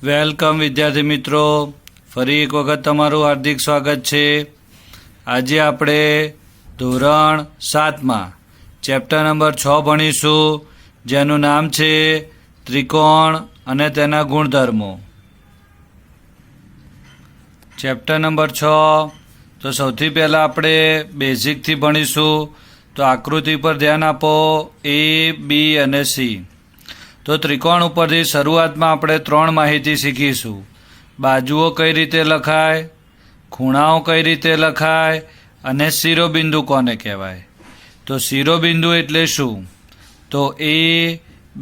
Welcome વિદ્યાર્થી મિત્રો, ફરી એક વખત તમારું હાર્દિક સ્વાગત છે। આજે આપણે ધોરણ 7માં ચેપ્ટર નંબર 6 ભણીશું, જેનું નામ છે ત્રિકોણ અને તેના ગુણધર્મો। ચેપ્ટર નંબર 6 તો સૌથી પહેલાં આપણે બેઝિકથી ભણીશું। તો આકૃતિ પર ધ્યાન આપો, A, B અને C। તો ત્રિકોણ ઉપરથી શરૂઆતમાં આપણે 3 માહિતી શીખીશું। બાજુઓ કઈ રીતે લખાય, ખૂણાઓ કઈ રીતે લખાય અને શિરોબિંદુ કોને કહેવાય। તો શિરોબિંદુ એટલે શું? તો A,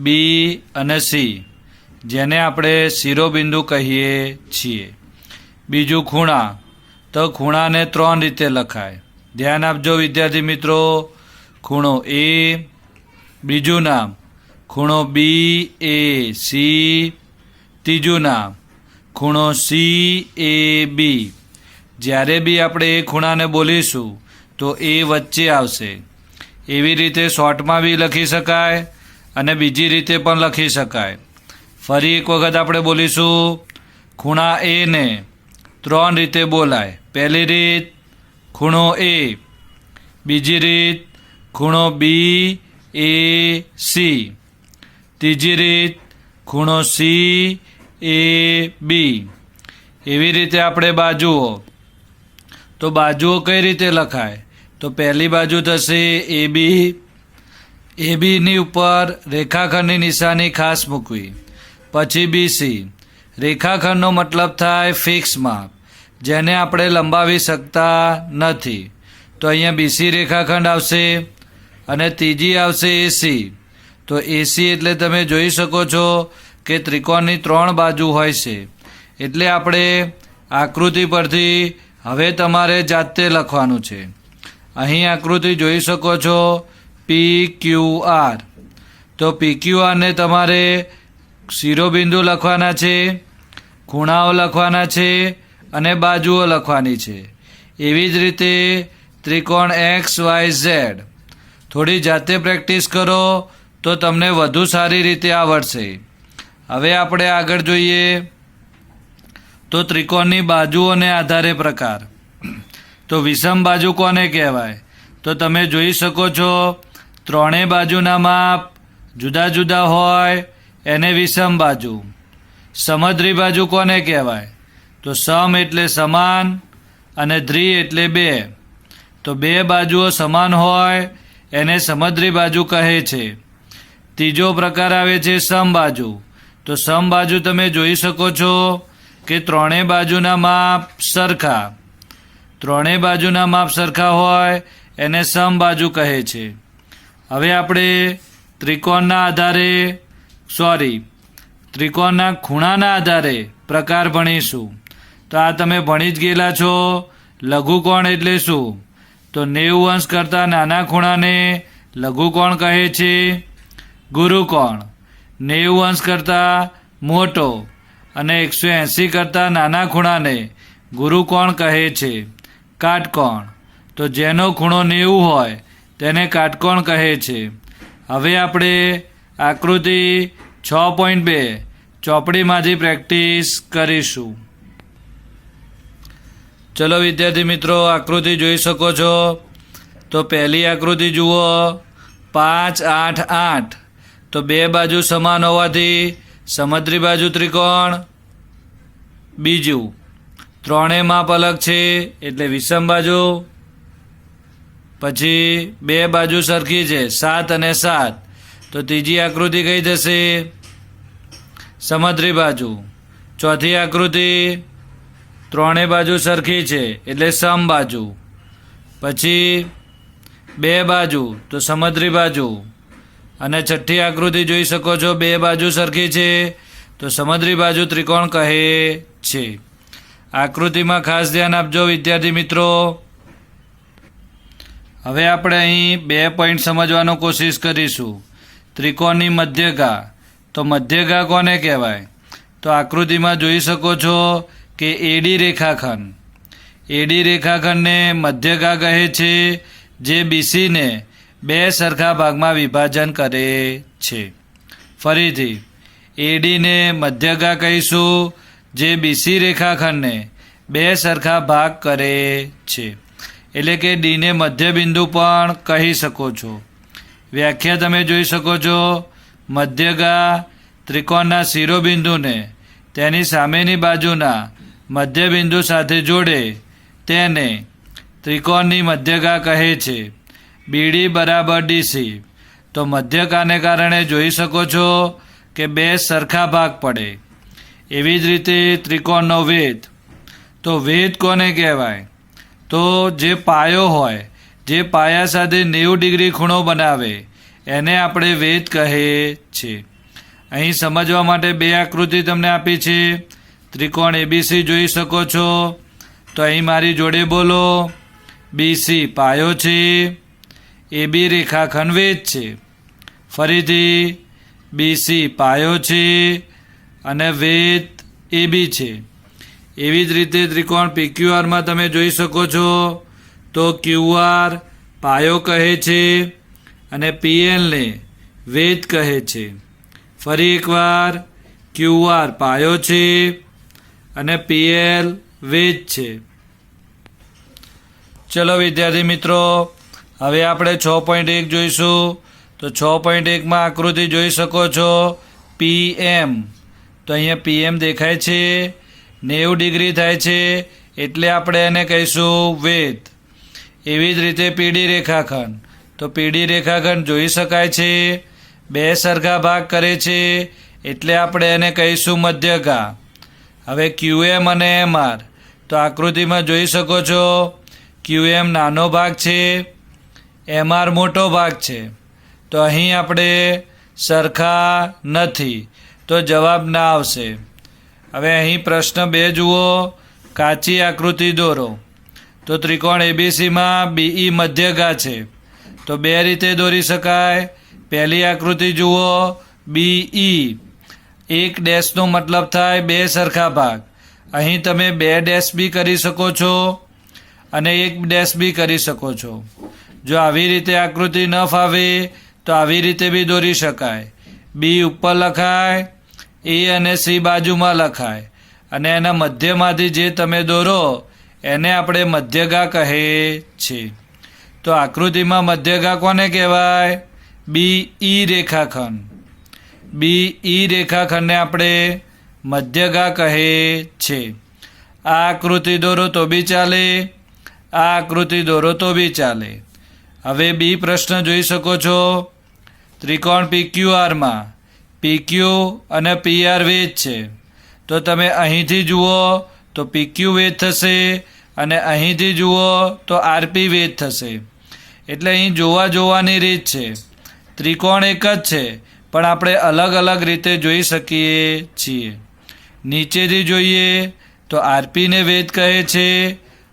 B અને C, જેને આપણે શિરોબિંદુ કહીએ છીએ। બીજું ખૂણા, તો ખૂણાને 3 રીતે લખાય। ધ્યાન આપજો વિદ્યાર્થી મિત્રો। ખૂણો A, બીજું નામ ખૂણો BAC, ત્રીજું નામ ખૂણો CAB। જ્યારે બી આપણે એ ખૂણાને બોલીશું તો એ વચ્ચે આવશે। એવી રીતે શોર્ટમાં બી લખી શકાય અને બીજી રીતે પણ લખી શકાય। ફરી એક વખત આપણે બોલીશું, ખૂણા A ને 3 રીતે બોલાય। પહેલી રીત ખૂણો A, બીજી રીત ખૂણો BAC, ત્રીજી રીત ખૂણો CAB। એવી રીતે આપણે બાજુઓ, તો બાજુઓ કઈ રીતે લખાય? તો પહેલી બાજુ થશે AB, ABની ઉપર રેખાખંડની નિશાની ખાસ મૂકવી। પછી BC, રેખાખંડનો મતલબ થાય ફિક્સ માપ, જેને આપણે લંબાવી શકતા નથી। તો અહીંયા BC રેખાખંડ આવશે અને ત્રીજી આવશે AC। તો AC એટલે તમે જોઈ શકો છો કે ત્રિકોણની 3 બાજુ હોય છે। એટલે આપણે આકૃતિ પરથી હવે તમારે જાતે લખવાનું છે। અહીં આકૃતિ જોઈ શકો છો PQR। તો PQRને તમારે શિરોબિંદુ લખવાના છે, ખૂણાઓ લખવાના છે અને બાજુઓ લખવાની છે। એવી જ રીતે ત્રિકોણ XYZ થોડી જાતે પ્રેક્ટિસ કરો તો તમને વધુ સારી રીતે આવડશે। હવે આપણે આગળ જોઈએ તો ત્રિકોણની બાજુઓને આધારે પ્રકાર। તો વિષમ બાજુ કોને કહેવાય? તો તમે જોઈ શકો છો ત્રણેય બાજુના માપ જુદા જુદા હોય એને વિષમ બાજુ। સમદ્રી બાજુ કોને કહેવાય? તો સમ એટલે સમાન અને દ્વિ એટલે 2। તો 2 બાજુઓ સમાન હોય એને સમદ્રી બાજુ કહે છે। ત્રીજો પ્રકાર આવે છે સમબાજુ। તો સમબાજુ તમે જોઈ શકો છો કે ત્રણેય બાજુના માપ સરખા, ત્રણેય બાજુના માપ સરખા હોય એને સમબાજુ કહે છે। હવે આપણે ત્રિકોણના ખૂણાના આધારે પ્રકાર ભણીશું। તો આ તમે ભણી જ ગયેલા છો। લઘુકોણ એટલે શું? તો 90 અંશ કરતાં નાના ખૂણાને લઘુકોણ કહે છે। ગુરુકોણ 90 અંશ કરતાં મોટો અને 180 કરતાં નાના ખૂણાને ગુરુકોણ કહે છે। કાટકોણ, તો જેનો ખૂણો 90 હોય તેને કાટકોણ કહે છે। હવે આપણે આકૃતિ 6.2 ચોપડીમાંથી પ્રેક્ટિસ કરીશું। ચલો વિદ્યાર્થી મિત્રો, આકૃતિ જોઈ શકો છો। તો પહેલી આકૃતિ જુઓ, 5, 8, 8। તો 2 બાજુ સમાન હોવાથી સમદ્રી બાજુ ત્રિકોણ। બીજું, ત્રણેય માપ અલગ છે એટલે વિષમ બાજુ। પછી 2 બાજુ સરખી છે, 7 અને 7। તો ત્રીજી આકૃતિ કઈ થશે? સમદ્રી બાજુ। ચોથી આકૃતિ, ત્રણેય બાજુ સરખી છે એટલે સમબાજુ। પછી 2 બાજુ તો સમદ્રી બાજુ। અને છઠ્ઠી આકૃતિ જોઈ શકો છો, 2 બાજુ સરખી છે તો સમદ્રી બાજુ ત્રિકોણ કહે છે। આકૃતિમાં ખાસ ધ્યાન આપજો વિદ્યાર્થી મિત્રો। હવે આપણે અહીં 2 પોઈન્ટ સમજવાનો કોશિશ કરીશું। ત્રિકોણની મધ્યગા, તો મધ્યગા કોને કહેવાય? તો આકૃતિમાં જોઈ શકો છો કે AD રેખાખંડ, AD રેખાખંડને મધ્યગા કહે છે, જે BCને 2 સરખા ભાગમાં વિભાજન કરે છે। ફરીથી એડીને મધ્યગા કહીશું, જે બીસી રેખાખંડને બે સરખા ભાગ કરે છે. એટલે કે ડીને મધ્યબિંદુ પણ કહી શકો છો. વ્યાખ્યા તમે જોઈ શકો છો. મધ્યગા ત્રિકોણના શિરોબિંદુને તેની સામેની બાજુના મધ્યબિંદુ સાથે જોડે તેને ત્રિકોણની મધ્યગા કહે છે. બીડી બરાબર ડીસી. તો મધ્યગાને કારણે જોઈ શકો છો કે બે સરખા ભાગ પડે. એવી જ રીતે ત્રિકોણનો વેધ. તો વેધ કોને કહેવાય? તો જે પાયો હોય, જે પાયા સાથે 90 ડિગ્રી ખૂણો બનાવે એને આપણે વેધ કહે છે. અહીં સમજવા માટે બે આકૃતિ તમને આપી છે. ત્રિકોણ એબીસી જોઈ શકો છો. તો અહીં મારી જોડે બોલો. બીસી પાયો છે, એબી રેખાખંડ વેધ છે. ફરીથી બીસી પાયો છે અને વેધ એબી છે. એવી જ રીતે ત્રિકોણ પીક્યુઆરમાં તમે જોઈ શકો છો. તો ક્યુઆર પાયો કહે છે અને પીએલને વેધ કહે છે. ફરી એકવાર ક્યુઆર પાયો છે અને પીએલ વેધ છે. ચલો વિદ્યાર્થી મિત્રો, હવે આપણે 6.1 જોઈશું. તો 6.1માં આકૃતિ જોઈ શકો છો. પીએમ. તો અહીંયા પીએમ દેખાય છે, 90 ડિગ્રી થાય છે એટલે આપણે એને કહીશું વેધ. એવી જ રીતે પીડી રેખાખંડ. તો પીડી રેખાખંડ જોઈ શકાય છે, બે સરખા ભાગ કરે છે એટલે આપણે એને કહીશું મધ્યગા. હવે ક્યુએમ અને એમઆર. તો આકૃતિમાં જોઈ શકો છો. ક્યુએમ નાનો ભાગ છે, એમઆર મોટો ભાગ છે. તો અહીં આપણે સરખા નથી, તો જવાબ ના આવશે. હવે અહીં પ્રશ્ન 2 જુઓ. કાચી આકૃતિ દોરો. તો ત્રિકોણ એબીસીમાં બીઈ મધ્યગા છે. તો બે રીતે દોરી શકાય. પહેલી આકૃતિ જુઓ. બીઈ. એક ડેશનો મતલબ થાય બે સરખા ભાગ. અહીં તમે 2 ડેશ બી કરી શકો છો અને 1 ડેશ બી કરી શકો છો. જો આવી રીતે આકૃતિ ન ફાવે તો આવી રીતે બી દોરી શકાય. બી ઉપર લખાય, એ અને સી બાજુમાં લખાય અને એના મધ્યમાંથી જે તમે દોરો એને આપણે મધ્યગા કહે છે. તો આકૃતિમાં મધ્યગા કોને કહેવાય? બી ઈ રેખાખંડ. બી ઈ રેખાખંડને આપણે મધ્યગા કહે છે. આ આકૃતિ દોરો તો બી ચાલે, આ આકૃતિ દોરો તો બી ચાલે. હવે બી પ્રશ્ન જોઈ શકો છો. ત્રિકોણ પીક્યુઆરમાં પીક્યુ અને પીઆર વેધ છે. તો તમે અહીંથી જુઓ તો પીક્યુ વેધ થશે અને અહીંથી જુઓ તો આરપી વેધ થશે. એટલે અહીં જોવાની રીત છે. ત્રિકોણ એક જ છે પણ આપણે અલગ અલગ રીતે જોઈ શકીએ છીએ. નીચેથી જોઈએ તો આરપીને વેધ કહે છે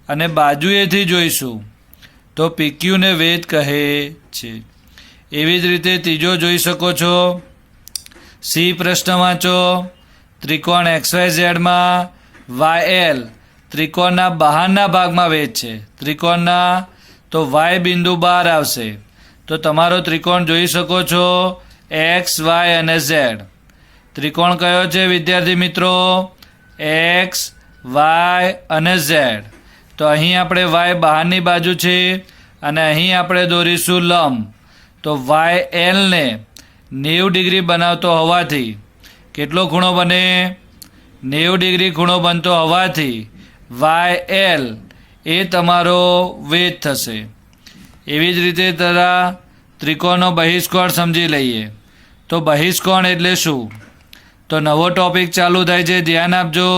અને બાજુએથી જોઈશું તો પીક્યુને વેધ કહે છે. એવી જ રીતે ત્રીજો જોઈ શકો છો. સી પ્રશ્ન વાંચો. ત્રિકોણ XYZમાં YL ત્રિકોણના બહારના ભાગમાં વેધ છે. ત્રિકોણના તો Y બિંદુ બહાર આવશે. તો તમારો ત્રિકોણ જોઈ શકો છો X, Y અને Z. ત્રિકોણ કયો છે વિદ્યાર્થી મિત્રો? X, Y અને Z. તો અહીં આપણે Y બહારની બાજુ છે અને અહીં આપણે દોરીશું લંબ. તો YL ને 90 ડિગ્રી બનાવતો હોવાથી કેટલો ખૂણો બને? 90 ડિગ્રી ખૂણો બનતો હોવાથી YL એ તમારો વેધ થશે. એવી જ રીતે તરા ત્રિકોણનો બહિષ્કોણ સમજી લઈએ. તો બહિષ્કોણ એટલે શું? તો નવો ટોપિક ચાલુ થાય છે, ધ્યાન આપજો.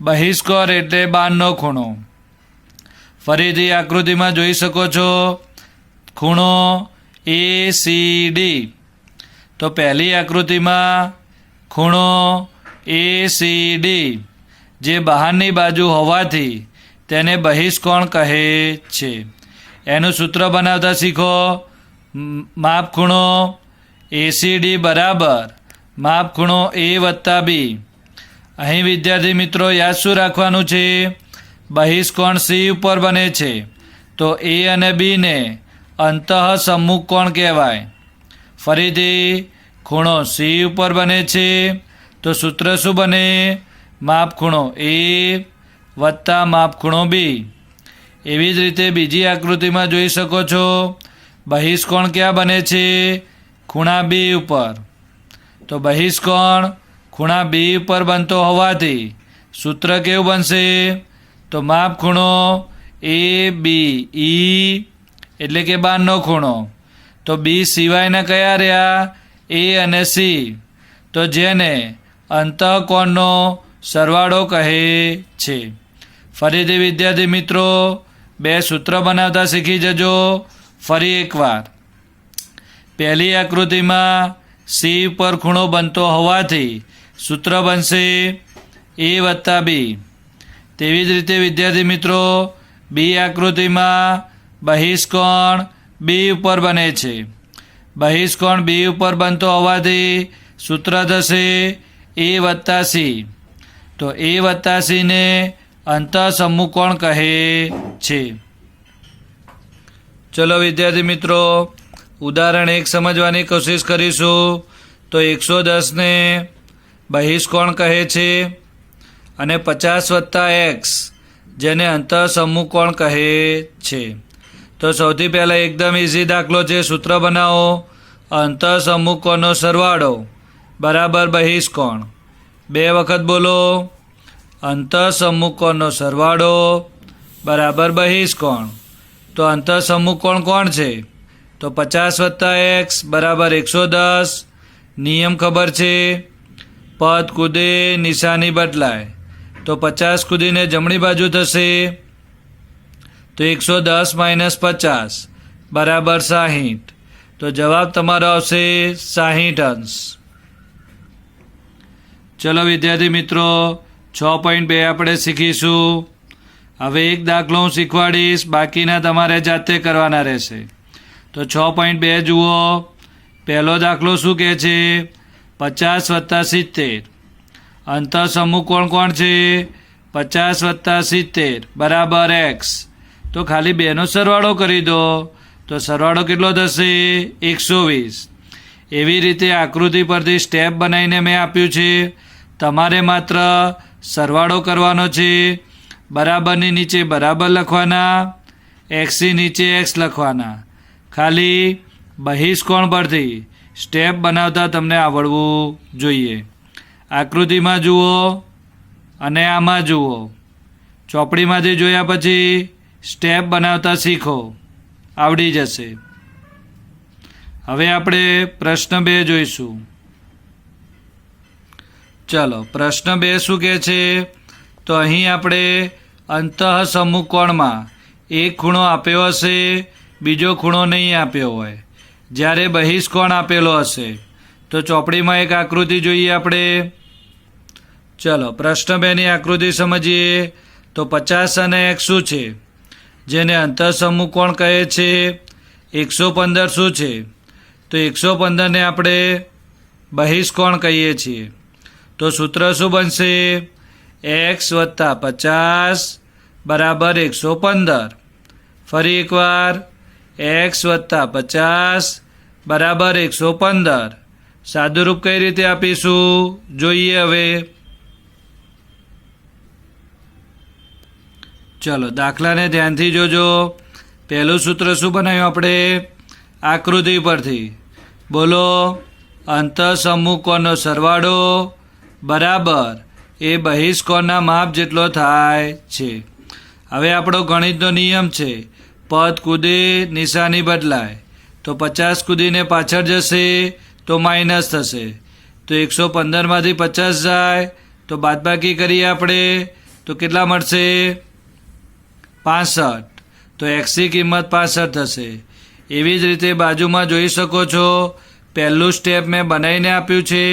બહિષ્કોણ એટલે બહારનો ખૂણો. ફરીથી આકૃતિમાં જોઈ શકો છો ખૂણો ACD. તો પહેલી આકૃતિમાં ખૂણો ACD જે બહારની બાજુ હોવાથી તેને બહિષ્કોણ કહે છે. એનું સૂત્ર બનાવતા શીખો. માપ ખૂણો ACD બરાબર માપ ખૂણો A વત્તા B. અહીં વિદ્યાર્થી મિત્રો યાદ શું રાખવાનું છે? બહિષ્કોણ C ઉપર બને છે તો A અને B ને અંતઃ સમ્મુખ કોણ કહેવાય. ફરીથી ખૂણો C ઉપર બને છે તો સૂત્ર શું બને? માપ ખૂણો એ વત્તા માપ ખૂણો બી. એવી જ રીતે બીજી આકૃતિમાં જોઈ શકો છો, બહિષ્કોણ ક્યાં બને છે? ખૂણા બી ઉપર. તો બહિષ્કોણ ખૂણા બી ઉપર બનતો હોવાથી સૂત્ર કેવું બનશે? તો માપ ખૂણો એ બી ઈ એટલે કે બારનો ખૂણો. તો બી સિવાયના કયા રહ્યા? એ અને સી. તો જેને અંતઃકોણનો સરવાળો કહે છે. ફરીથી વિદ્યાર્થી મિત્રો બે સૂત્ર બનાવતા શીખી જજો. ફરી એકવાર, પહેલી આકૃતિમાં સી ઉપર ખૂણો બનતો હોવાથી સૂત્ર બનશે એ વત્તા બી. તેવી જ રીતે વિદ્યાર્થી મિત્રો બી આકૃતિમાં બહિષ્કોણ બી ઉપર બને છે. બહિષ્કોણ બી ઉપર બનતો હોવાથી સૂત્ર થશે એ વત્તા સી. તો એ વત્તા સીને અંતઃસમૂહકોણ કહે છે. ચલો વિદ્યાર્થી મિત્રો ઉદાહરણ 1 સમજવાની કોશિશ કરીશું. તો 110 ને બહિષ્કોણ કહે છે અને 50 + x જેને અંતઃસમૂહકોણ કહે છે. તો સૌથી પહેલાં એકદમ ઇઝી દાખલો છે, સૂત્ર બનાવો. અંતઃસમૂહકોણનો સરવાળો બરાબર બહિષ્કોણ. 2 વખત બોલો. અંતઃસમૂહકોણનો સરવાળો બરાબર બહિષ્કોણ. તો અંતઃસમૂહકોણ કોણ છે? તો 50 + x બરાબર 110. નિયમ ખબર છે, પદ કૂદે નિશાની બદલાય. તો 50 કૂદીને જમણી બાજુ થશે. તો 110 - 50 બરાબર 60. તો જવાબ તમારો આવશે 60 અંશ. ચલો વિદ્યાર્થી મિત્રો 6.2 આપણે શીખીશું. હવે એક દાખલો હું શીખવાડીશ, બાકીના તમારે જાતે કરવાના રહેશે. તો 6.2 જુઓ. પહેલો દાખલો શું કહે છે? 50 + 70. અંતઃસમૂહકોણ કોણ છે? 50 + 70 બરાબર x. તો ખાલી બેનો સરવાળો કરી દો. તો સરવાળો કેટલો થશે? 120. એવી રીતે આકૃતિ પરથી સ્ટેપ બનાવીને મેં આપ્યું છે. તમારે માત્ર સરવાળો કરવાનો છે. બરાબરની નીચે બરાબર લખવાના, એક્સની નીચે એક્સ લખવાના. ખાલી બહિષ્કોણ પરથી સ્ટેપ બનાવતા તમને આવડવું જોઈએ. આકૃતિમાં જુઓ અને આમાં જુઓ. ચોપડીમાંથી જોયા પછી સ્ટેપ બનાવતા શીખો, આવડી જશે. હવે આપણે પ્રશ્ન 2 જોઈશું. ચલો પ્રશ્ન 2 શું કહે છે? તો અહીં આપણે અંતઃસમૂહકોણમાં એક ખૂણો આપ્યો હશે, બીજો ખૂણો નહીં આપ્યો હોય. જ્યારે બહિષ્કોણ આપેલો હશે તો ચોપડીમાં એક આકૃતિ જોઈએ આપણે. ચલો પ્રશ્ન 2ની આકૃતિ સમજીએ. તો 50 અને x શું છે? જેને અંતઃસમૂહકોણ કહે છે. 115 શું છે? તો 115ને આપણે બહિષ્કોણ કહીએ છીએ. તો સૂત્ર શું બનશે? x + 50 બરાબર 115. ફરી એકવાર x + 50 બરાબર 115. સાદુરૂપ કઈ રીતે આપીશું જોઈએ હવે. ચલો દાખલાને ધ્યાનથી જોજો. પહેલું સૂત્ર શું બનાવ્યું આપણે? આકૃતિ પરથી બોલો. અંતઃસમૂહકોણનો સરવાળો બરાબર એ બહિષ્કોણના માપ જેટલો થાય છે. હવે આપણો ગણિતનો નિયમ છે, પદ કૂદે નિશાની બદલાય. તો 50 કૂદીને પાછળ જશે તો માઇનસ થશે. તો 115માંથી 50 જાય તો બાદબાકી કરીએ આપણે તો કેટલા મળશે? 65. તો એક્સની કિંમત 65 થશે. એવી જ રીતે બાજુમાં જોઈ શકો છો, પહેલું સ્ટેપ મેં બનાવીને આપ્યું છે,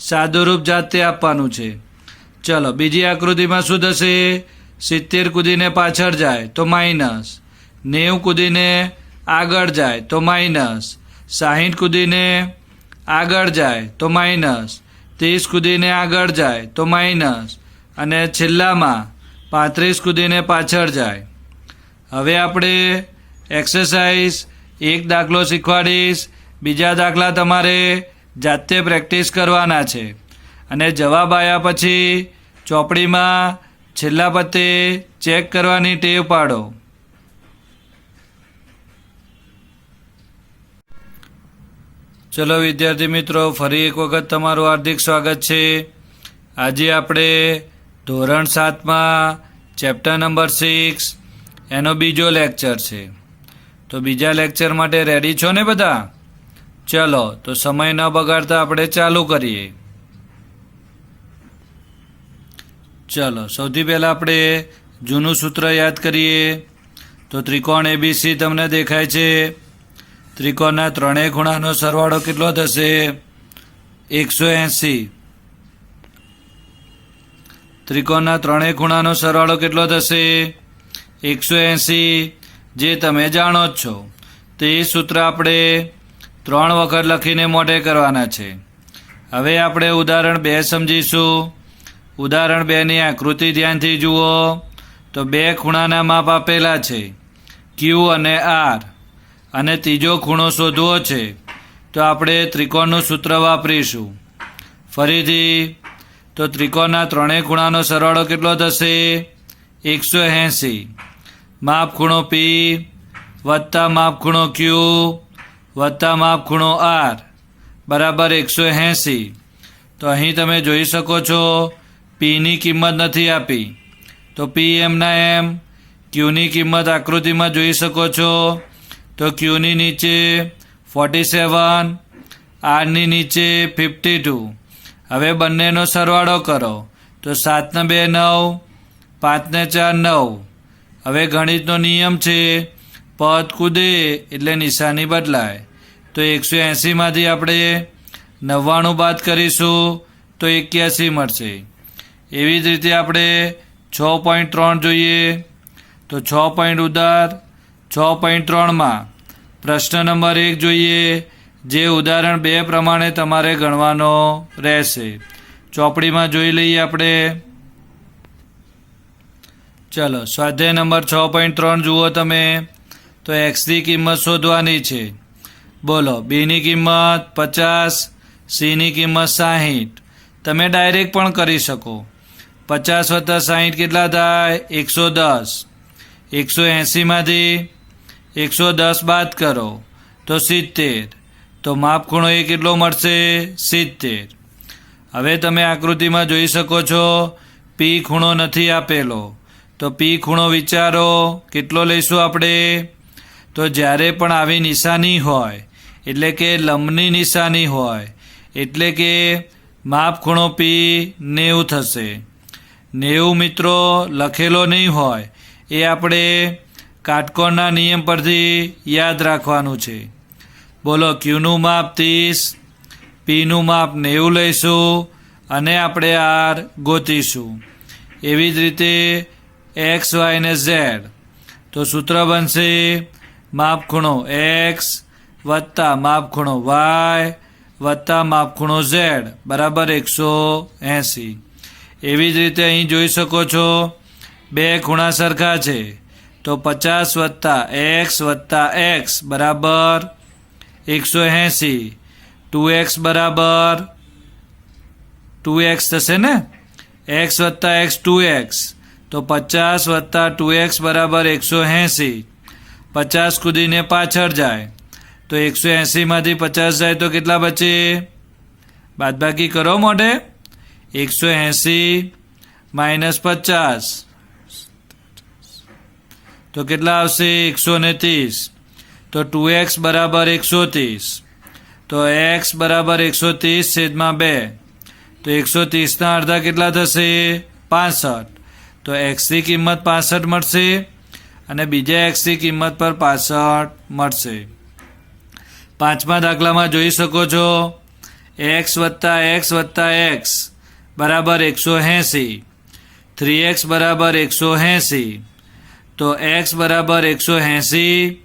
સાદુરૂપ જાતે આપવાનું છે. ચલો બીજી આકૃતિમાં શું થશે? 70 કૂદીને પાછળ જાય તો માઇનસ, 90 કૂદીને આગળ જાય તો માઇનસ, 60 કૂદીને આગળ જાય તો માઇનસ, 30 કૂદીને આગળ જાય તો માઇનસ અને છેલ્લામાં 35 કૂદીને પાછળ જાય. હવે આપણે એક્સરસાઇઝ એક દાખલો શીખવાડીશ, બીજા દાખલા તમારે જાતે પ્રેક્ટિસ કરવાના છે. અને જવાબ આવ્યા પછી ચોપડીમાં છેલ્લા પત્તે ચેક કરવાની ટેવ પાડો. ચલો વિદ્યાર્થી મિત્રો, ફરી એક વખત તમારું હાર્દિક સ્વાગત છે. આજે આપણે ધોરણ 7માં ચેપ્ટર નંબર 6 એનો બીજો લેક્ચર છે. તો બીજા લેક્ચર માટે રેડી છો ને બધા? ચલો તો સમય ન બગાડતા આપણે ચાલુ કરીએ. ચલો સૌથી પહેલાં આપણે જૂનું સૂત્ર યાદ કરીએ. તો ત્રિકોણ એબીસી તમને દેખાય છે. ત્રિકોણના ત્રણેય ખૂણાનો સરવાળો કેટલો થશે? 180. ત્રિકોણના ત્રણેય ખૂણાનો સરવાળો કેટલો થશે? 180, જે તમે જાણો જ છો. તો એ સૂત્ર આપણે 3 વખત લખીને મોઢે કરવાના છે. હવે આપણે ઉદાહરણ 2 સમજીશું. ઉદાહરણ 2ની આકૃતિ ધ્યાનથી જુઓ. તો 2 ખૂણાના માપ આપેલા છે, ક્યુ અને આર, અને ત્રીજો ખૂણો શોધવો છે. તો આપણે ત્રિકોણનું સૂત્ર વાપરીશું. ફરીથી, તો ત્રિકોણના ત્રણેય ખૂણાનો સરવાળો કેટલો થશે? 180. માપ ખૂણો પી વત્તા માપ ખૂણો ક્યુ વત્તા માપ ખૂણો આર બરાબર 180. તો અહીં તમે જોઈ શકો છો પીની કિંમત નથી આપી, તો પી એમના એમ. ક્યુની કિંમત આકૃતિમાં જોઈ શકો છો. તો ક્યુની નીચે 47, આરની નીચે 52. હવે બંનેનો સરવાળો કરો. તો 7 ને 2 9, 5 ને 4 9. હવે ગણિતનો નિયમ છે, પદ કૂદે એટલે નિશાની બદલાય. તો 180માંથી આપણે 99 બાદ કરીશું તો 81 મળશે. એવી જ રીતે આપણે 6.3 જોઈએ. તો 6 પોઈન્ટ ઉધાર 6.3માં પ્રશ્ન નંબર 1 જોઈએ, જે ઉદાહરણ 2 પ્રમાણે તમારે ગણવાનો રહેશે. ચોપડીમાં જોઈ લઈએ આપણે. ચલો સ્વાધ્યાય નંબર 6.3 જુઓ તમે. તો એક્સની કિંમત શોધવાની છે. બોલો, બીની કિંમત 50, સીની કિંમત 60. તમે ડાયરેક્ટ પણ કરી શકો. 50 વત્તા 60 કેટલા થાય? 110. 180માંથી 110 બાદ કરો તો 70. તો માપ ખૂણો એ કેટલો મળશે? 70. હવે તમે આકૃતિમાં જોઈ શકો છો પી ખૂણો નથી આપેલો. તો પી ખૂણો વિચારો કેટલો લઈશું આપણે? તો જ્યારે પણ આવી નિશાની હોય, એટલે કે લંબની નિશાની હોય, એટલે કે માપ ખૂણો પી 90 થશે. 90 મિત્રો લખેલો નહીં હોય, એ આપણે કાટકોણના નિયમ પરથી યાદ રાખવાનું છે. બોલો, ક્યુનું માપ 30, પીનું માપ 90 લઈશું અને આપણે આર ગોતીશું. એવી જ રીતે એક્સ, વાય ને ઝેડ. તો સૂત્ર બનશે માપ ખૂણો એક્સ વત્તા માપ ખૂણો વાય વત્તા માપ ખૂણો ઝેડ બરાબર 180. એવી જ રીતે અહીં જોઈ શકો છો 2 ખૂણા સરખા છે. તો 50 વત્તા એક્સ બરાબર 180. 2x બરાબર 2x થશે ને? x વત્તા x 2x. તો 50 વત્તા 2x બરાબર 180. 50 કૂદીને પાછળ જાય તો 180માંથી 50 જાય તો કેટલા બચે? બાદબાકી કરો મોઢે. 180 માઇનસ 50 તો કેટલા આવશે? 130. તો 2x બરાબર 130. તો x બરાબર 130 છેદમાં 2. તો 130ના અડધા કેટલા થશે? 65. તો xની કિંમત 65 મળશે અને બીજા xની કિંમત પર 65 મળશે. 5મા દાખલામાં જોઈ શકો છો x વત્તા x બરાબર 180. 3x બરાબર 180. તો x બરાબર 180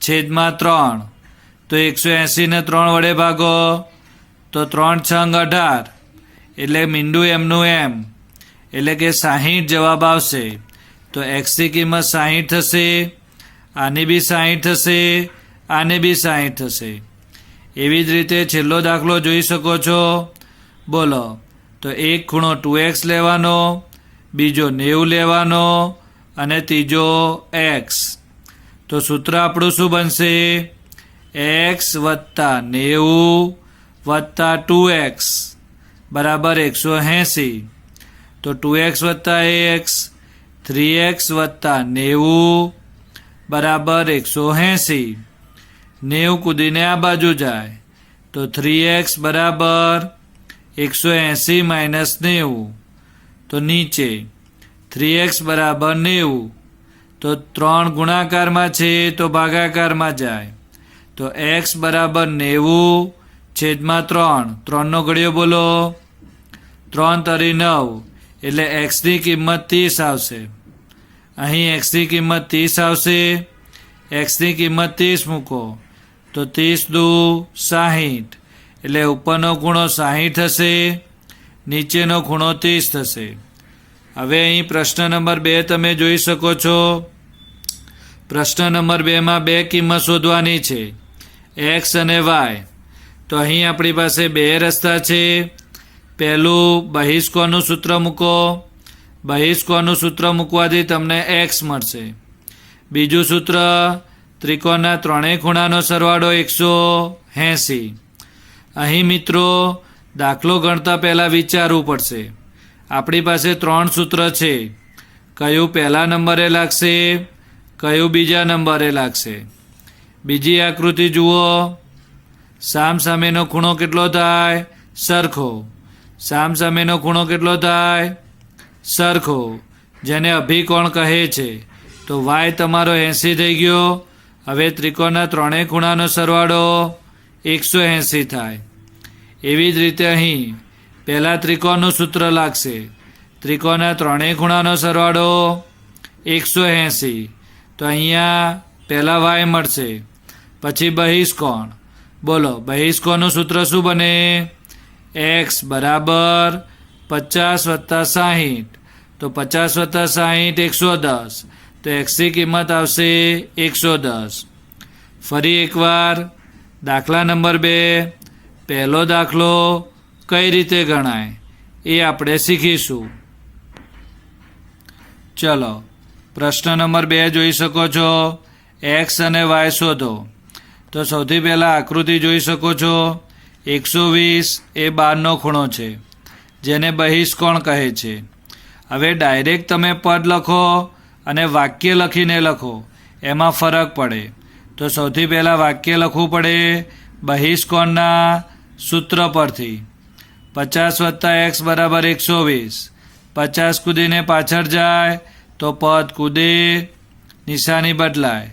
છેદમાં 3. તો 180ને 3 વડે ભાગો તો 3 છંગ 18. એટલે મીંડું એમનું એમ, એટલે કે 60 જવાબ આવશે. તો એક્સની કિંમત 60 થશે, આની બી 60 થશે, આને બી 60 થશે. એવી જ રીતે છેલ્લો દાખલો જોઈ શકો છો. બોલો, તો એક ખૂણો 2x લેવાનો, બીજો 90 લેવાનો અને ત્રીજો x. તો સૂત્ર આપણું શું બનશે? x વત્તા 90 વત્તા 2x બરાબર 180. તો 2x વત્તા x 3x વત્તા 90 બરાબર 180. 90 કૂદીને આ બાજુ જાય તો 3x બરાબર 180 માઇનસ 90. તો નીચે 3x બરાબર 90. તો 3 ગુણાકારમાં છે તો ભાગાકારમાં જાય. તો x બરાબર 90 છેદમાં 3. 3નો ઘડિયો બોલો. 3 તરી 9 એટલે xની કિંમત 30 આવશે. અહીં xની કિંમત 30 આવશે. xની કિંમત 30 મૂકો તો 30 દુ 60 એટલે ઉપરનો ખૂણો 60 થશે, નીચેનો ખૂણો 30 થશે. હવે અહીં પ્રશ્ન નંબર 2 તમે જોઈ શકો છો. પ્રશ્ન નંબર 2માં બે કિંમત શોધવાની છે, x અને y. તો અહીં આપણી પાસે બે રસ્તા છે. પહેલું બહિષ્કોણનું સૂત્ર મૂકો. બહિષ્કોણનું સૂત્ર મૂકવાથી તમને x મળશે. બીજું સૂત્ર ત્રિકોણના ત્રણેય ખૂણાનો સરવાળો 180. અહીં મિત્રો દાખલો ગણતા પહેલાં વિચારવું પડશે. આપણી પાસે 3 સૂત્ર છે. કયું પહેલા નંબરે લાગશે, કયું બીજા નંબરે લાગશે. બીજી આકૃતિ જુઓ. સામસામેનો ખૂણો કેટલો થાય? સરખો. સામસામેનો ખૂણો કેટલો થાય? સરખો, જેને અભિકોણ કહે છે. તો y તમારો 80 થઈ ગયો. હવે ત્રિકોણના ત્રણેય ખૂણાનો સરવાળો 180 થાય. એવી જ રીતે અહીં પહેલાં ત્રિકોણનું સૂત્ર લાગશે. ત્રિકોણના ત્રણેય ખૂણાનો સરવાળો 180. તો અહીંયા પહેલાં y મળશે, પછી બહિષ્કોણ. બોલો, બહિષ્કોણનું સૂત્ર શું બને? x બરાબર 50 વત્તા 60. તો 50 વત્તા 60 110. તો xની કિંમત આવશે 110. ફરી એકવાર દાખલા નંબર 2. પહેલો દાખલો કઈ રીતે ગણાય એ આપણે શીખીશું. ચલો, પ્રશ્ન નંબર 2 જોઈ શકો છો. x અને y શોધો. તો સૌથી પહેલાં આકૃતિ જોઈ શકો છો. 120 એ 12નો ખૂણો છે, જેને બહિષ્કોણ કહે છે. હવે ડાયરેક્ટ તમે પદ લખો અને વાક્ય લખીને લખો, એમાં ફરક પડે. તો સૌથી પહેલાં વાક્ય લખવું પડે બહિષ્કોણના સૂત્ર પરથી. 50 વત્તા x બરાબર 120. 50 કૂદીને પાછળ જાય તો પદ કૂદે, નિશાની બદલાય.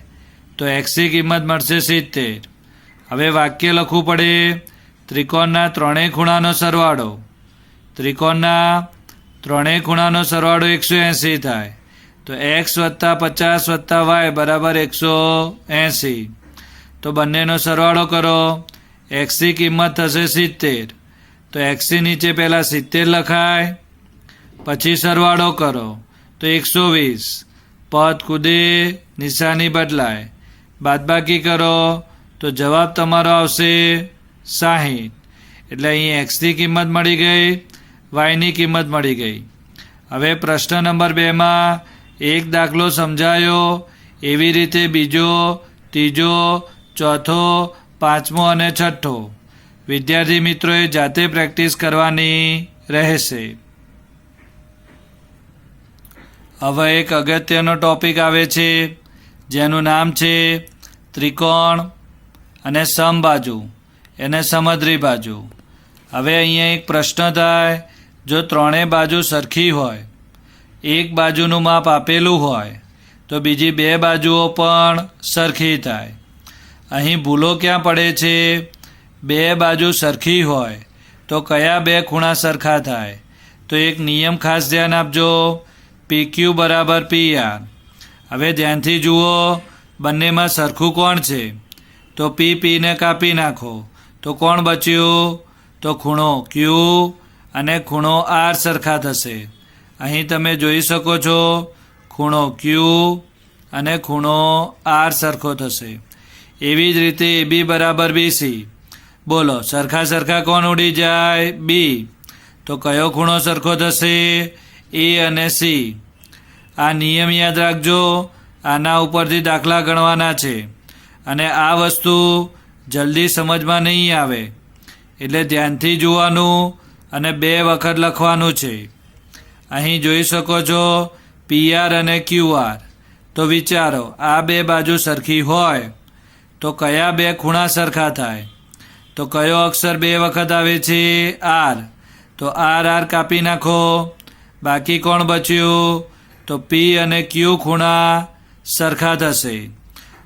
તો xની કિંમત મળશે 70. હવે વાક્ય લખવું પડે ત્રિકોણના ત્રણેય ખૂણાનો સરવાળો. ત્રિકોણના ત્રણેય ખૂણાનો સરવાળો 180 થાય. તો x વત્તા 50 વત્તા y બરાબર 180. તો બંનેનો સરવાળો કરો. xની કિંમત થશે 70. તો xની નીચે પહેલાં 70 લખાય, પછી સરવાળો કરો તો 120. પદ કૂદે, નિશાની બદલાય. બાદબાકી કરો તો જવાબ તમારો આવશે 60. એટલે અહીં xની કિંમત મળી ગઈ, yની કિંમત મળી ગઈ. હવે પ્રશ્ન નંબર 2માં એક દાખલો સમજાયો, એવી રીતે બીજો, ત્રીજો, ચોથો, પાંચમો અને છઠ્ઠો વિદ્યાર્થી મિત્રોએ જાતે પ્રેક્ટિસ કરવાની રહેશે. હવે એક અગત્યનો ટોપિક આવે છે, જેનું નામ છે ત્રિકોણ અને સમબાજુ, એને સમદ્રી બાજુ. હવે અહીંયા એક પ્રશ્ન થાય, જો ત્રણેય બાજુ સરખી હોય, એક બાજુનું માપ આપેલું હોય, તો બીજી બે બાજુઓ પણ સરખી થાય. અહીં ભૂલો ક્યાં પડે છે? બે બાજુ સરખી હોય તો કયા બે ખૂણા સરખા થાય? તો એક નિયમ ખાસ ધ્યાન આપજો, PQ બરાબર PR. હવે ધ્યાનથી જુઓ, બંનેમાં સરખું કોણ છે? તો પીને કાપી નાખો તો કોણ બચ્યું? તો ખૂણો Q અને ખૂણો R સરખા થશે. અહીં તમે જોઈ શકો છો ખૂણો Q અને ખૂણો R સરખો થશે. એવી જ રીતે AB બરાબર BC. બોલો, સરખા સરખા કોણ ઉડી જાય? B. તો કયો ખૂણો સરખો થશે? એ અને સી. આ નિયમ યાદ રાખજો, આના ઉપરથી દાખલા ગણવાના છે અને આ વસ્તુ જલ્દી સમજમાં નહીં આવે એટલે ધ્યાનથી જોવાનું અને 2 વખત લખવાનું છે. અહીં જોઈ શકો છો PR અને QR. તો વિચારો, આ 2 બાજુ સરખી હોય તો કયા 2 ખૂણા સરખા થાય? તો કયો અક્ષર 2 વખત આવે છે? R. તો R કાપી નાખો. બાકી કોણ બચ્યું? તો P અને Q ખૂણા સરખા થશે.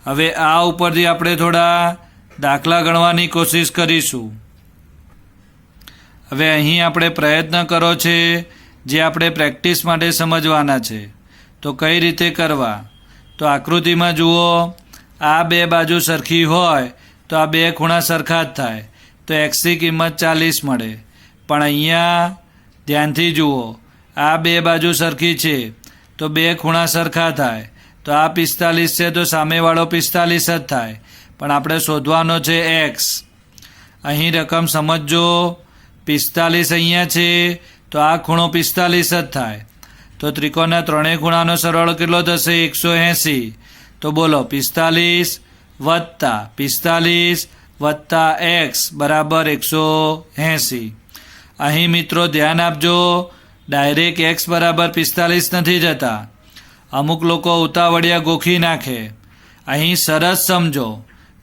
હવે આ ઉપરથી આપણે થોડા દાખલા ગણવાની કોશિશ કરીશું. હવે અહીં આપણે પ્રયત્ન કરો છે જે આપણે પ્રેક્ટિસ માટે સમજવાના છે. તો કઈ રીતે કરવા? તો આકૃતિમાં જુઓ, આ 2 બાજુ સરખી હોય તો આ 2 ખૂણા સરખા જ થાય. તો xની કિંમત 40 મળે. પણ અહીંયા ધ્યાનથી જુઓ, આ 2 બાજુ સરખી છે તો 2 ખૂણા સરખા થાય. તો આ 45 છે તો સામેવાળો 45 જ થાય. પણ આપણે શોધવાનો છે x. અહીં રકમ સમજજો, 45 અહીંયા છે તો આ ખૂણો 45 જ થાય. તો ત્રિકોણના 3 ખૂણાનો સરવાળો કેટલો થશે? 180. તો બોલો 45 વત્તા 45 વત્તા x બરાબર 180. અહીં મિત્રો ધ્યાન આપજો, ડાયરેક્ટ x બરાબર 45 નથી જતા. અમુક લોકો ઉતાવળિયા ગોખી નાખે. અહીં સરસ સમજો,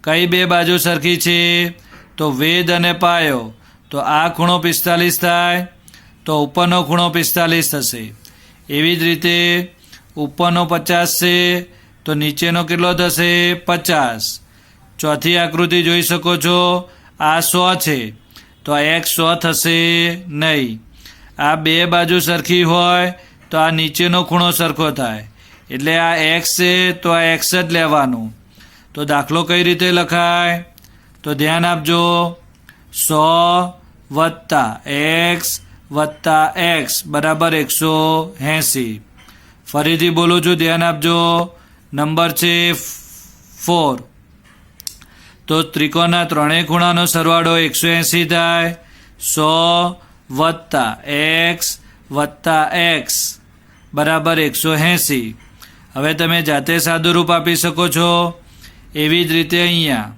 કઈ 2 બાજુ સરખી છે? તો વેધ અને પાયો. તો આ ખૂણો 45 થાય તો ઉપરનો ખૂણો 45 થશે. એવી જ રીતે ઉપરનો 50 છે તો નીચેનો કેટલો થશે? 50. ચોથી આકૃતિ જોઈ શકો છો, આ 100 છે તો આ x 100 થશે નહીં. આ 2 બાજુ સરખી હોય તો આ નીચેનો ખૂણો સરખો થાય. એટલે આ x છે તો આ x જ લેવાનું. તો દાખલો કઈ રીતે લખાય? તો ધ્યાન આપજો, 100 વત્તા x વત્તા x બરાબર 180. ફરીથી બોલું છું, ધ્યાન આપજો. નંબર છે 4. તો ત્રિકોણના 3 ખૂણાનો સરવાળો 180 થાય. 100 વત્તા x વત્તા x બરાબર 180. હવે તમે જાતે સાદુરૂપ આપી શકો છો. એવી જ રીતે અહીંયા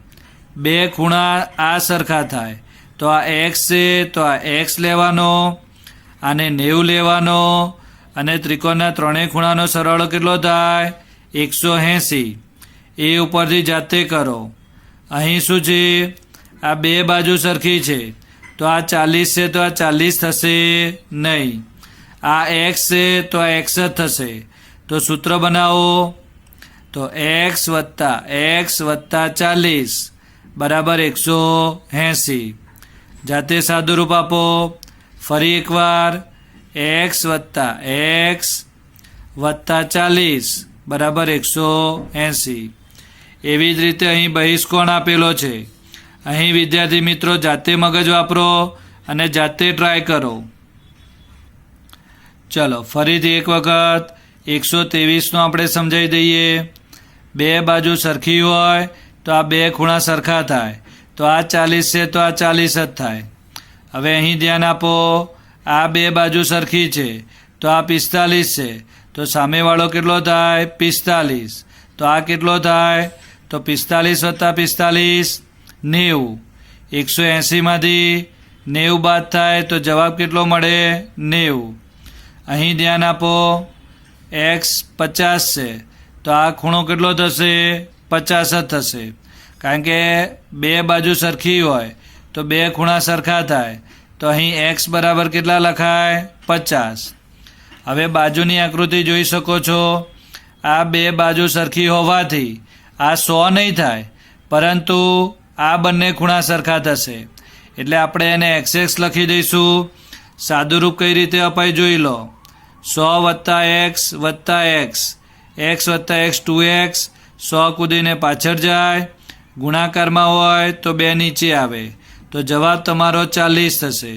2 ખૂણા આ સરખા થાય. તો આ x છે તો આ x લેવાનો, આને 90 લેવાનો અને ત્રિકોણના 3 ખૂણાનો સરવાળો કેટલો થાય? 180. એ ઉપરથી જાતે કરો. અહીં શું છે? આ 2 બાજુ સરખી છે તો આ 40 છે તો આ 40 થશે નહીં. આ x છે તો આ x જ થશે. તો સૂત્ર બનાવો. તો x વત્તા 40 બરાબર 180. જાતે સાદુરૂપ આપો. ફરી એકવાર, x વત્તા 40 બરાબર 180. એવી જ રીતે અહીં બહિષ્કોણ આપેલો છે. અહીં વિદ્યાર્થી મિત્રો જાતે મગજ વાપરો અને જાતે ટ્રાય કરો. ચલો ફરીથી એક વખત 123નો આપણે સમજાવી દઈએ. 2 બાજુ સરખી હોય તો આ 2 ખૂણા સરખા થાય. તો આ 40 છે તો આ 40 જ થાય. હવે અહીં ધ્યાન આપો, આ 2 બાજુ સરખી છે તો આ 45 છે તો સામેવાળો કેટલો થાય? 45. તો આ કેટલો થાય? તો 45 વત્તા 45 90. 180માંથી 90 બાદ થાય તો જવાબ કેટલો મળે? 90. અહીં ધ્યાન આપો, x 50 છે તો આ ખૂણો કેટલો થશે? 50 જ થશે. કારણ કે 2 બાજુ સરખી હોય તો 2 ખૂણા સરખા થાય. તો અહીં x બરાબર કેટલા લખાય? 50. હવે બાજુની આકૃતિ જોઈ શકો છો. આ 2 બાજુ સરખી હોવાથી આ 100 નહીં થાય, પરંતુ આ બંને ખૂણા સરખા થશે. એટલે આપણે એને xx લખી દઈશું. સાદુરૂપ કઈ રીતે અપાય જોઈ લો. 100 વત્તા x વત્તા x, x વત્તા x 2x. 100 કૂદીને પાછળ જાય. ગુણાકારમાં હોય તો 2 નીચે આવે. તો જવાબ તમારો 40 થશે.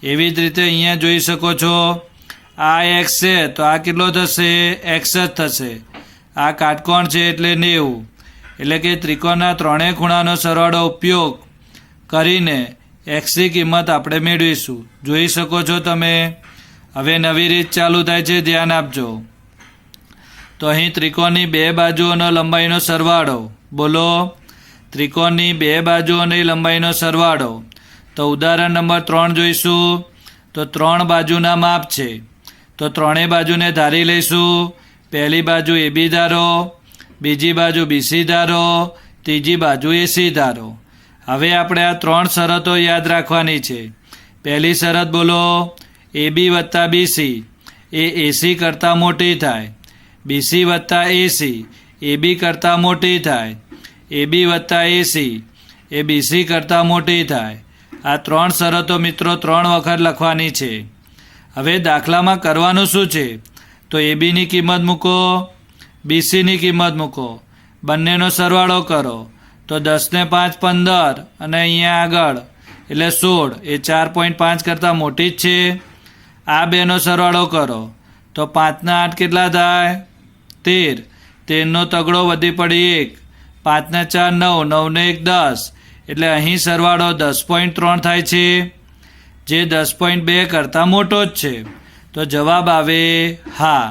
એવી જ રીતે અહીંયા જોઈ શકો છો, આ x છે તો આ કેટલો થશે? x જ થશે. આ કાટકોણ છે એટલે 90. એટલે કે ત્રિકોણના 3 ખૂણાનો સરવાળો ઉપયોગ કરીને એક્સની કિંમત આપણે મેળવીશું. જોઈ શકો છો તમે. હવે નવી રીત ચાલુ થાય છે, ધ્યાન આપજો. તો અહીં ત્રિકોણની બે બાજુઓનો લંબાઈનો સરવાળો. બોલો, ત્રિકોણની બે બાજુઓની લંબાઈનો સરવાળો. તો ઉદાહરણ નંબર 3 જોઈશું. તો 3 બાજુના માપ છે. તો ત્રણેય બાજુને ધારી લઈશું. પહેલી બાજુ AB ધારો, બીજી બાજુ BC ધારો, ત્રીજી બાજુ AC ધારો. હવે આપણે આ 3 શરતો યાદ રાખવાની છે. પહેલી શરત બોલો, AB વત્તા BC એ AC કરતાં મોટી થાય. BC વત્તા AC AB કરતાં મોટી થાય. AB વત્તા AC એ BC કરતાં મોટી થાય. આ 3 શરતો મિત્રો 3 વખત લખવાની છે. હવે દાખલામાં કરવાનું શું છે? તો ABની કિંમત મૂકો, BCની કિંમત મૂકો, બંનેનો સરવાળો કરો. તો 10 ને 5 15 અને અહીંયા આગળ એટલે 16 એ 4.5 કરતાં મોટી જ છે. આ બેનો સરવાળો કરો તો 5 ના 8 કેટલા થાય? 13. 13નો તગડો વધી પડી 1. 5 ને 4 9, 9 ને 1 10. એટલે અહીં સરવાળો 10.3 થાય છે, જે 10.2 કરતાં મોટો જ છે. તો જવાબ આવે હા.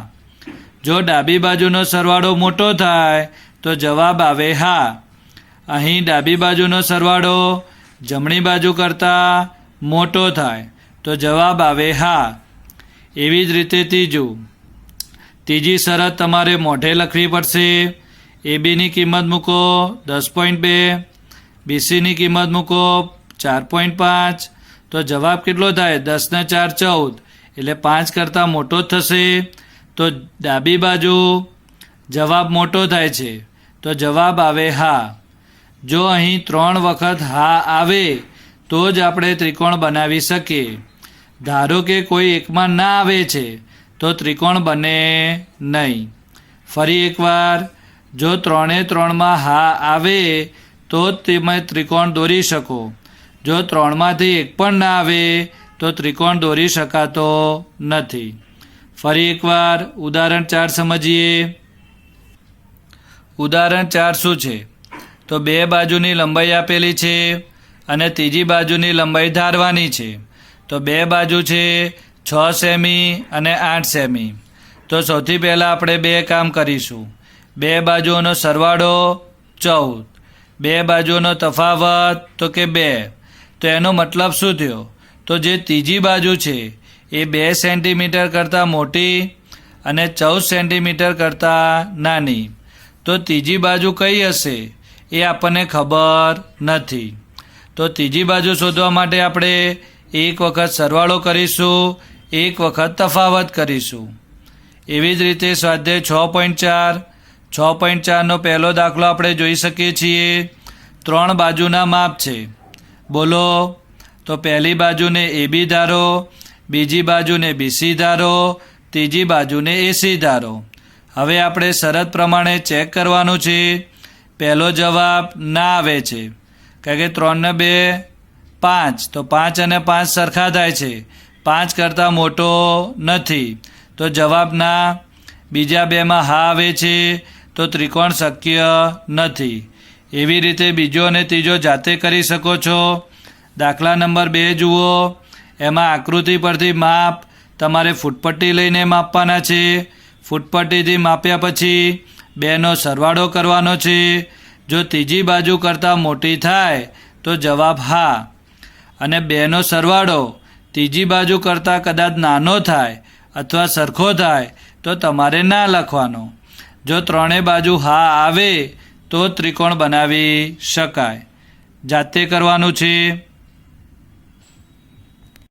જો ડાબી બાજુનો સરવાળો મોટો થાય તો જવાબ આવે હા. અહીં ડાબી બાજુનો સરવાળો જમણી બાજુ કરતાં મોટો થાય તો જવાબ આવે હા. એવી જ રીતે ત્રીજી શરત તમારે મોઢે લખવી પડશે. ABની કિંમત મૂકો 10.2, BCની કિંમત મૂકો 4.5. તો જવાબ કેટલો થાય? 10 ને 4 14 એટલે 5 કરતાં મોટો જ થશે. તો ડાબી બાજુ જવાબ મોટો થાય છે તો જવાબ આવે હા. જો અહીં 3 વખત હા આવે તો જ આપણે ત્રિકોણ બનાવી શકીએ. ધારો કે કોઈ એકમાં ના આવે છે તો ત્રિકોણ બને નહીં. ફરી એકવાર, જો 3માં હા આવે તો જ તમે ત્રિકોણ દોરી શકો. જો 3માંથી એક પણ ના આવે તો ત્રિકોણ દોરી શકાતો નથી. ફરી એકવાર ઉદાહરણ 4 સમજીએ. ઉદાહરણ 4 શું છે? તો બે બાજુની લંબાઈ આપેલી છે અને ત્રીજી બાજુની લંબાઈ ધારવાની છે. તો બે બાજુ છે 6 સેમી અને 8 સેમી. તો સૌથી પહેલાં આપણે બે કામ કરીશું. બે બાજુઓનો સરવાળો 14, બે બાજુઓનો તફાવત તો કે 2. તો એનો મતલબ શું થયો? તો જે ત્રીજી બાજુ છે એ 2 સેન્ટીમીટર કરતાં મોટી અને 14 સેન્ટીમીટર કરતાં નાની. તો ત્રીજી બાજુ કઈ હશે એ આપણને ખબર નથી. તો ત્રીજી બાજુ શોધવા માટે આપણે એક વખત સરવાળો કરીશું, એક વખત તફાવત કરીશું. એવી જ રીતે સ્વાધ્યાય 6.4નો પહેલો દાખલો આપણે જોઈ શકીએ છીએ. 3 બાજુના માપ છે. બોલો, તો પહેલી બાજુને AB ધારો, બીજી બાજુને BC ધારો, ત્રીજી બાજુને AC ધારો. હવે આપણે શરત પ્રમાણે ચેક કરવાનું છે. પહેલો જવાબ ના આવે છે, કારણ કે 3 ને 2 5. તો 5 અને 5 સરખા થાય છે, 5 કરતાં મોટો નથી. તો જવાબ ના. બીજા બેમાં હા આવે છે તો ત્રિકોણ શક્ય નથી. એવી રીતે બીજો અને ત્રીજો જાતે કરી શકો છો. દાખલા નંબર 2 જુઓ. એમાં આકૃતિ પરથી માપ તમારે ફૂટપટ્ટી લઈને માપવાના છે. ફૂટપટ્ટીથી માપ્યા પછી બેનો સરવાળો કરવાનો છે. જો ત્રીજી બાજુ કરતાં મોટી થાય તો જવાબ હા, અને બેનો સરવાળો ત્રીજી બાજુ કરતાં કદાચ નાનો થાય અથવા સરખો થાય તો તમારે ના લખવાનો. જો 3 બાજુ હા આવે તો ત્રિકોણ બનાવી શકાય. જાતે કરવાનું છે.